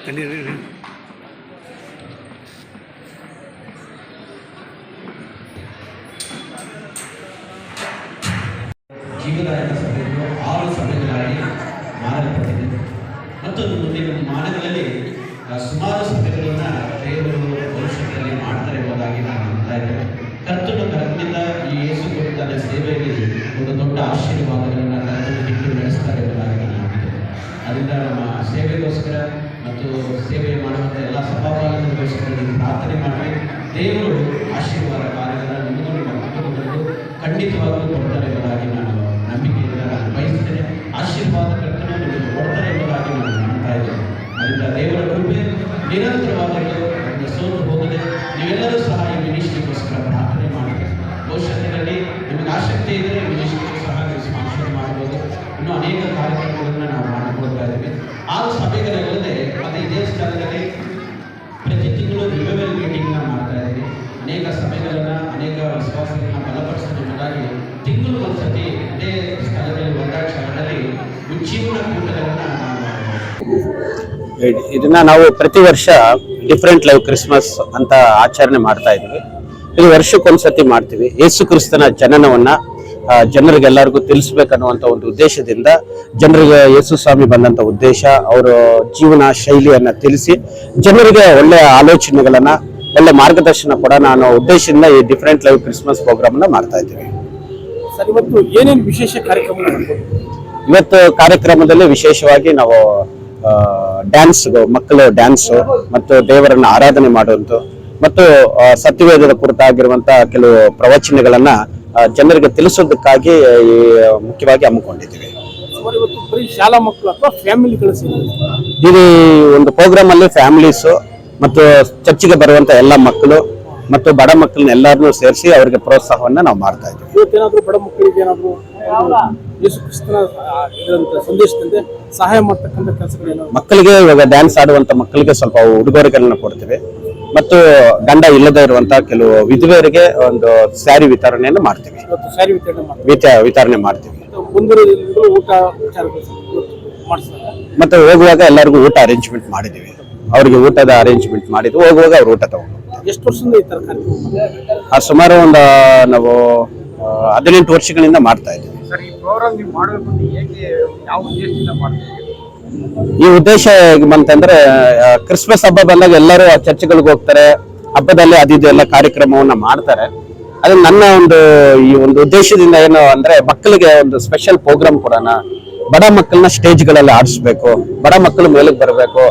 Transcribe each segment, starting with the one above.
ಜೀವದಾಯಕ ಸಭೆಗಳು 6 ಸಭೆಗಳಾಗಿ ಮಾಡಲ್ಪಟ್ಟಿದೆ ಮತ್ತು ಮುಂದಿನ ಮಾನಗಳಲ್ಲಿ ಸುಮಾರು ಸಭೆಗಳನ್ನು ದೇವರು ಭವಿಷ್ಯದಲ್ಲಿ ಮಾಡ್ತಾರೆ ಎಂಬುದಾಗಿ ನಾನು ನಂಬ್ತಾ ಇದ್ದೇನೆ. ಕರ್ತನು ಕರ್ತನಿಂದ ಈ ಯೇಸು ಕೊಡುತ್ತಾನೆ ಸೇವೆಯಲ್ಲಿ ಒಂದು ದೊಡ್ಡ ಆಶೀರ್ವಾದಗಳನ್ನು ಕರ್ತನು ಇಟ್ಟು ನಡೆಸ್ತಾರೆ ಎಂಬುದಾಗಿ ನಾನು ನಂಬಿದ್ದೇನೆ. ಅದರಿಂದ ನಮ್ಮ ಸೇವೆಗೋಸ್ಕರ ಮತ್ತು ಸೇವೆ ಮಾಡುವಂಥ ಎಲ್ಲ ಸಭಾಪಾಲಕರಿಗೋಸ್ಕರ ನೀವು ಪ್ರಾರ್ಥನೆ ಮಾಡಿ ದೇವರು ಆಶೀರ್ವಾದ ಕಾರ್ಯಗಳನ್ನು ನಿಮಗೂ ನಿಮ್ಮ ಕುಟುಂಬಗಳಿಗೂ ಖಂಡಿತವಾಗಲೂ ಕೊಡ್ತಾರೆ ಎಂಬುದಾಗಿ ನಾನು ನಂಬಿಕೆಯಿಂದ ನಾನು ಬಯಸ್ತೇನೆ. ಆಶೀರ್ವಾದ ಕರ್ತನು ನಿಮಗೆ ಕೊಡ್ತಾರೆ ಎಂಬುದಾಗಿ ನಾನು ನಂಬ್ತಾ ಇದ್ದೇನೆ. ಅದರಿಂದ ದೇವರ ಕೃಪೆ ನಿರಂತರವಾಗಲು ಸೋತು ಹೋಗದೆ ನೀವೆಲ್ಲರೂ ಸಹ ಈ ಮಿನಿಸ್ಟ್ರಿಗೋಸ್ಕರ ಪ್ರಾರ್ಥನೆ ಮಾಡಿ ಭವಿಷ್ಯತ್ತಿನಲ್ಲಿ ನಿಮಗೆ ಆಸಕ್ತಿ ಇದ್ದರೆ ಮಿನಿಸ್ಟ್ರಿಗೂ ಸಹ ನೀವು ಸ್ಪಾನ್ಸರ್ ಮಾಡ್ಬೋದು. ಇನ್ನೂ ಅನೇಕ ಕಾರ್ಯಕ್ರಮಗಳನ್ನು ನಾವು ಮಾಡಿಕೊಳ್ತಾ ಇದ್ದೀವಿ. 6 ಸಭೆಗಳಲ್ಲದೆ ಮತ್ತು ಇದೇ ಸ್ಥಳದಲ್ಲಿ ಪ್ರತಿ ತಿಂಗಳು ರಿವೈವಲ್ ಮೀಟಿಂಗ್ನ ಮಾಡ್ತಾ ಇದ್ದೀವಿ. ಅನೇಕ ಸಭೆಗಳನ್ನು ಅನೇಕ ವಿಶ್ವಾಸಗಳನ್ನ ಬಲಪಡಿಸೋದಾಗಿ ತಿಂಗಳು ಒಂದ್ಸತಿ ಇದೇ ಸ್ಥಳದಲ್ಲಿ ವೃದ್ಧಾಶ್ರಮದಲ್ಲಿ ಉಜ್ಜೀವನ ಕೂಟಗಳನ್ನು ಇದನ್ನ ನಾವು ಪ್ರತಿ ವರ್ಷ ಡಿಫ್ರೆಂಟ್ ಲೈವ್ ಕ್ರಿಸ್ಮಸ್ ಅಂತ ಆಚರಣೆ ಮಾಡ್ತಾ ಇದ್ವಿ. ಇದು ವರ್ಷಕ್ಕೊಂದ್ಸತಿ ಮಾಡ್ತೀವಿ. ಯೇಸು ಕ್ರಿಸ್ತನ ಜನನವನ್ನ ಜನರಿಗೆಲ್ಲರಿಗೂ ತಿಳಿಸ್ಬೇಕನ್ನುವಂಥ ಒಂದು ಉದ್ದೇಶದಿಂದ ಜನರಿಗೆ ಯೇಸು ಸ್ವಾಮಿ ಬಂದಂಥ ಉದ್ದೇಶ, ಅವರ ಜೀವನ ಶೈಲಿಯನ್ನ ತಿಳಿಸಿ ಜನರಿಗೆ ಒಳ್ಳೆಯ ಆಲೋಚನೆಗಳನ್ನ ಒಳ್ಳೆ ಮಾರ್ಗದರ್ಶನ ಕೊಡೋಣ ಅನ್ನೋ ಉದ್ದೇಶದಿಂದ ಈ ಡಿಫ್ರೆಂಟ್ ಲೈವ್ ಕ್ರಿಸ್ಮಸ್ ಪ್ರೋಗ್ರಾಮ್ನ ಮಾಡ್ತಾ ಇದ್ದೀವಿ. ಸರ್, ಇವತ್ತು ಏನೇನು ವಿಶೇಷ ಕಾರ್ಯಕ್ರಮ? ಇವತ್ತು ಕಾರ್ಯಕ್ರಮದಲ್ಲಿ ವಿಶೇಷವಾಗಿ ನಾವು ಡ್ಯಾನ್ಸ್, ಮಕ್ಕಳು ಡ್ಯಾನ್ಸು ಮತ್ತು ದೇವರನ್ನ ಆರಾಧನೆ ಮಾಡುವಂಥ ಮತ್ತು ಸತ್ಯವೇದದ ಕುರಿತಾಗಿರುವಂತಹ ಕೆಲವು ಪ್ರವಚನಗಳನ್ನ ಜನರಿಗೆ ತಿಳಿಸೋದಕ್ಕಾಗಿ ಮುಖ್ಯವಾಗಿ ಹಮ್ಮಿಕೊಂಡಿದ್ದೀವಿ. ಶಾಲಾ ಮಕ್ಕಳು ಅಥವಾ ಫ್ಯಾಮಿಲಿಗಳು ಈ ಒಂದು ಪ್ರೋಗ್ರಾಮ್ ಅಲ್ಲಿ ಫ್ಯಾಮಿಲೀಸು ಮತ್ತು ಚರ್ಚಿಗೆ ಬರುವಂತ ಎಲ್ಲ ಮಕ್ಕಳು ಮತ್ತು ಬಡ ಮಕ್ಕಳನ್ನ ಎಲ್ಲರನ್ನೂ ಸೇರಿಸಿ ಅವರಿಗೆ ಪ್ರೋತ್ಸಾಹವನ್ನ ನಾವು ಮಾಡ್ತಾ ಇದ್ದೀವಿ. ಇವತ್ತೇನಾದ್ರೂ ಬಡ ಮಕ್ಕಳಿಗೆ ಏನಾದ್ರು ಯೇಸು ಕ್ರಿಸ್ತನ ಸಂದೇಶದಂತೆ ಸಹಾಯ ಮಾಡ್ತಕ್ಕಂಥ ಕೆಲಸಗಳೇನು? ಮಕ್ಕಳಿಗೆ ಇವಾಗ ಡ್ಯಾನ್ಸ್ ಆಡುವಂತ ಮಕ್ಕಳಿಗೆ ಸ್ವಲ್ಪ ಉಡುಗೊರೆಗಳನ್ನ ಕೊಡ್ತೀವಿ ಮತ್ತು ಗಂಡ ಇಲ್ಲದೆ ಇರುವಂತಹ ಕೆಲವು ವಿಧವೆಯರಿಗೆ ಒಂದು ಸ್ಯಾರಿ ವಿತರಣೆಯನ್ನು ಮಾಡ್ತೀವಿ. ವಿತರಣೆ ಮಾಡ್ತೀವಿ. ಮತ್ತೆ ಹೋಗುವಾಗ ಎಲ್ಲರಿಗೂ ಊಟ ಅರೇಂಜ್ಮೆಂಟ್ ಮಾಡಿದೀವಿ. ಅವ್ರಿಗೆ ಊಟದ ಅರೇಂಜ್ಮೆಂಟ್ ಮಾಡಿದ್ವಿ. ಹೋಗುವಾಗ ಅವ್ರು ಊಟ ತಗೊಂಡು. ಎಷ್ಟು ವರ್ಷದಿಂದ ಈ ತರ ಕಾರ್ಯಕ್ರಮ? ಸುಮಾರು ಒಂದು ನಾವು 18 ವರ್ಷಗಳಿಂದ ಮಾಡ್ತಾ ಇದ್ದೀವಿ. ಈ ಉದ್ದೇಶ ಬಂತಂದ್ರೆ ಕ್ರಿಸ್ಮಸ್ ಹಬ್ಬ ಬಂದಾಗ ಎಲ್ಲರೂ ಚರ್ಚ್ಗಳಿಗೆ ಹೋಗ್ತಾರೆ. ಹಬ್ಬದಲ್ಲಿ ಅದಿದು ಎಲ್ಲ ಕಾರ್ಯಕ್ರಮವನ್ನ ಮಾಡ್ತಾರೆ. ಅದು ನನ್ನ ಈ ಒಂದು ಉದ್ದೇಶದಿಂದ ಏನು ಅಂದ್ರೆ ಮಕ್ಕಳಿಗೆ ಒಂದು ಸ್ಪೆಷಲ್ ಪ್ರೋಗ್ರಾಮ್ ಕೊಡೋಣ, ಬಡ ಮಕ್ಕಳನ್ನ ಸ್ಟೇಜ್ಗಳಲ್ಲಿ ಆಡಿಸ್ಬೇಕು, ಬಡ ಮಕ್ಕಳು ಮೇಲಕ್ಕೆ ಬರಬೇಕು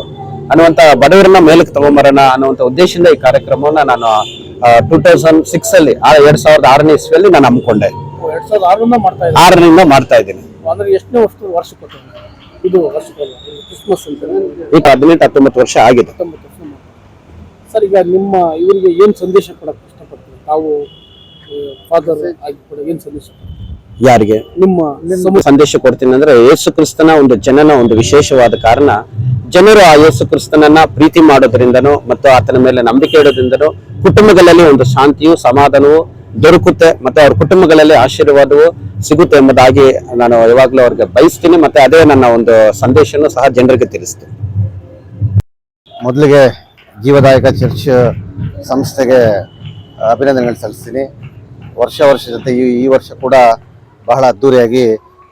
ಅನ್ನುವಂತ, ಬಡವರನ್ನ ಮೇಲಕ್ಕೆ ತಗೊಂಬರೋಣ ಅನ್ನುವಂಥ ಉದ್ದೇಶದಿಂದ ಈ ಕಾರ್ಯಕ್ರಮವನ್ನ ನಾನು 2006 ಅಲ್ಲಿ 2006ನೇ ಇಸ್ವಿಯಲ್ಲಿ ನಾನು ಹಮ್ಮಿಕೊಂಡೆ. 2006ರಿಂದ ಮಾಡ್ತಾ ಇದ್ದೀನಿ. ಇದು ಕ್ರಿಸ್ಮಸ್ ಅಂತ ಈಗ 18-19 ವರ್ಷ ಆಗಿದೆ. ಸರ್, ಈಗ ನಿಮ್ಮ ಇವರಿಗೆ ಏನ್ ಸಂದೇಶ ಕೊಡಕ್ಕೆ ಇಷ್ಟಪಡ್ತೀವಿ? ತಾವು ಫಾದರ್ ಆಗಿ ಕೂಡ ಏನ್ ಸಂದೇಶ? ಯಾರಿಗೆ ನಿಮ್ಮ ಸಂದೇಶ ಕೊಡ್ತೀನಿ ಅಂದ್ರೆ, ಯೇಸು ಕ್ರಿಸ್ತನ ಒಂದು ಜನನ ಒಂದು ವಿಶೇಷವಾದ ಕಾರಣ, ಜನರು ಆ ಯೇಸು ಕ್ರಿಸ್ತನನ್ನ ಪ್ರೀತಿ ಮಾಡೋದ್ರಿಂದನೂ ಮತ್ತು ಆತನ ಮೇಲೆ ನಂಬಿಕೆ ಇಡೋದ್ರಿಂದನೂ ಕುಟುಂಬಗಳಲ್ಲಿ ಒಂದು ಶಾಂತಿಯು ಸಮಾಧಾನವು ದೊರಕುತ್ತೆ ಮತ್ತು ಅವ್ರ ಕುಟುಂಬಗಳಲ್ಲಿ ಆಶೀರ್ವಾದವು ಸಿಗುತ್ತೆ ಎಂಬುದಾಗಿ ನಾನು ಯಾವಾಗಲೂ ಅವ್ರಿಗೆ ಬಯಸ್ತೀನಿ. ಮತ್ತೆ ಅದೇ ನನ್ನ ಒಂದು ಸಂದೇಶನೂ ಸಹ ಜನರಿಗೆ ತಿಳಿಸ್ತೀನಿ. ಮೊದಲಿಗೆ ಜೀವದಾಯಕ ಚರ್ಚ್ ಸಂಸ್ಥೆಗೆ ಅಭಿನಂದನೆಗಳು ಸಲ್ಲಿಸ್ತೀನಿ. ವರ್ಷ ಜೊತೆ ಈ ವರ್ಷ ಕೂಡ ಬಹಳ ಅದ್ದೂರಿಯಾಗಿ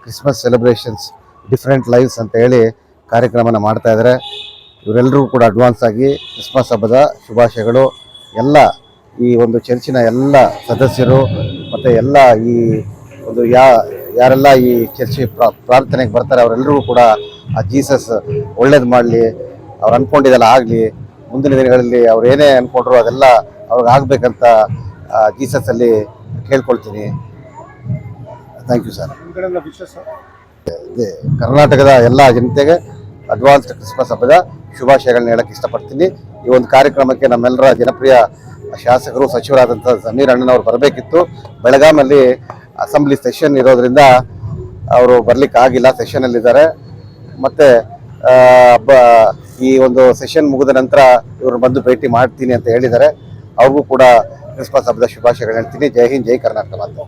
ಕ್ರಿಸ್ಮಸ್ ಸೆಲೆಬ್ರೇಷನ್ಸ್ ಡಿಫ್ರೆಂಟ್ ಲೈವ್ಸ್ ಅಂತ ಹೇಳಿ ಕಾರ್ಯಕ್ರಮನ ಮಾಡ್ತಾ ಇದ್ದಾರೆ. ಇವರೆಲ್ಲರಿಗೂ ಕೂಡ ಅಡ್ವಾನ್ಸ್ ಆಗಿ ಕ್ರಿಸ್ಮಸ್ ಹಬ್ಬದ ಶುಭಾಶಯಗಳು. ಎಲ್ಲ ಈ ಒಂದು ಚರ್ಚಿನ ಎಲ್ಲ ಸದಸ್ಯರು ಮತ್ತು ಎಲ್ಲ ಈ ಒಂದು ಯಾರೆಲ್ಲ ಈ ಚರ್ಚ್ ಪ್ರಾರ್ಥನೆಗೆ ಬರ್ತಾರೆ ಅವರೆಲ್ಲರಿಗೂ ಕೂಡ ಆ ಜೀಸಸ್ ಒಳ್ಳೇದು ಮಾಡಲಿ, ಅವ್ರು ಅಂದ್ಕೊಂಡಿದ್ದೆಲ್ಲ ಆಗಲಿ, ಮುಂದಿನ ದಿನಗಳಲ್ಲಿ ಅವ್ರು ಏನೇ ಅಂದ್ಕೊಂಡ್ರು ಅದೆಲ್ಲ ಅವ್ರಿಗೆ ಆಗಬೇಕಂತ ಜೀಸಸ್ಸಲ್ಲಿ ಕೇಳ್ಕೊಳ್ತೀನಿ. Thank you sir. ಕರ್ನಾಟಕದ ಎಲ್ಲ ಜನತೆಗೆ ಅಡ್ವಾನ್ಸ್ಡ್ ಕ್ರಿಸ್ಮಸ್ ಹಬ್ಬದ ಶುಭಾಶಯಗಳನ್ನ ಹೇಳಕ್ಕೆ ಇಷ್ಟಪಡ್ತೀನಿ. ಈ ಒಂದು ಕಾರ್ಯಕ್ರಮಕ್ಕೆ ನಮ್ಮೆಲ್ಲರ ಜನಪ್ರಿಯ ಶಾಸಕರು ಸಚಿವರಾದಂಥ ಸಮೀರ್ ಅಣ್ಣನವರು ಬರಬೇಕಿತ್ತು. ಬೆಳಗಾಮಲ್ಲಿ ಅಸೆಂಬ್ಲಿ ಸೆಷನ್ ಇರೋದ್ರಿಂದ ಅವರು ಬರ್ಲಿಕ್ಕೆ ಆಗಿಲ್ಲ, ಸೆಷನಲ್ಲಿದ್ದಾರೆ. ಮತ್ತು ಈ ಒಂದು ಸೆಷನ್ ಮುಗಿದ ನಂತರ ಇವರು ಬಂದು ಭೇಟಿ ಮಾಡ್ತೀನಿ ಅಂತ ಹೇಳಿದ್ದಾರೆ. ಅವ್ರಿಗೂ ಕೂಡ ಕ್ರಿಸ್ಮಸ್ ಹಬ್ಬದ ಶುಭಾಶಯಗಳು ಹೇಳ್ತೀನಿ. ಜೈ ಹಿಂದ್, ಜೈ ಕರ್ನಾಟಕ ಮಾತು.